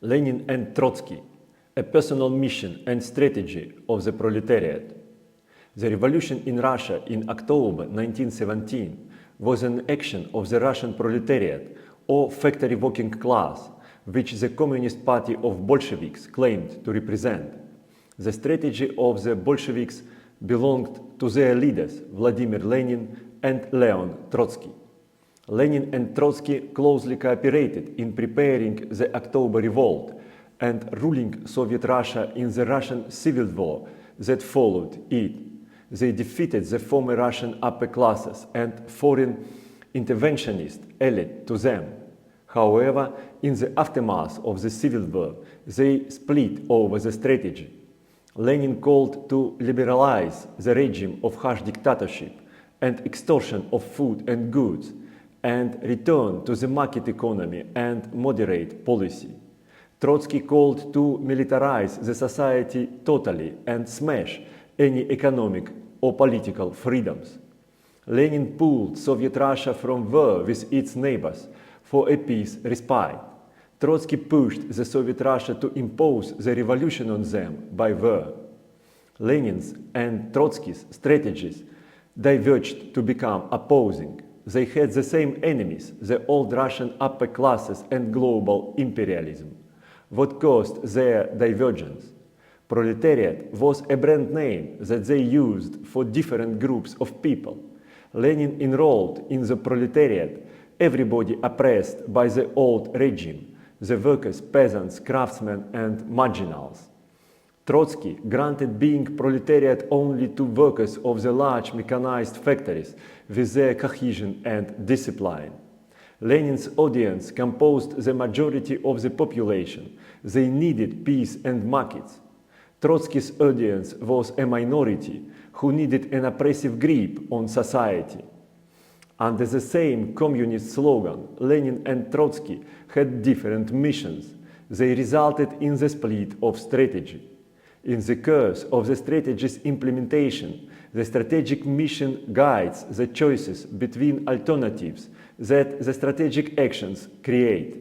Lenin and Trotsky, a personal mission and strategy of the proletariat. The revolution in Russia in October 1917 was an action of the Russian proletariat or factory working class, which the Communist Party of Bolsheviks claimed to represent. The strategy of the Bolsheviks belonged to their leaders Vladimir Lenin and Leon Trotsky. Lenin and Trotsky closely cooperated in preparing the October revolt and ruling Soviet Russia in the Russian Civil War that followed it. They defeated the former Russian upper classes and foreign interventionist elite to them. However, in the aftermath of the Civil War, they split over the strategy. Lenin called to liberalize the regime of harsh dictatorship and extortion of food and goods, and return to the market economy and moderate policy. Trotsky called to militarize the society totally and smash any economic or political freedoms. Lenin pulled Soviet Russia from war with its neighbors for a peace respite. Trotsky pushed the Soviet Russia to impose the revolution on them by war. Lenin's and Trotsky's strategies diverged to become opposing. They had the same enemies, the old Russian upper classes and global imperialism. What caused their divergence? Proletariat was a brand name that they used for different groups of people. Lenin enrolled in the proletariat everybody oppressed by the old regime, the workers, peasants, craftsmen, and marginals. Trotsky granted being proletariat only to workers of the large mechanized factories with their cohesion and discipline. Lenin's audience composed the majority of the population. They needed peace and markets. Trotsky's audience was a minority who needed an oppressive grip on society. Under the same communist slogan, Lenin and Trotsky had different missions. They resulted in the split of strategy. In the course of the strategy's implementation, the strategic mission guides the choices between alternatives that the strategic actions create.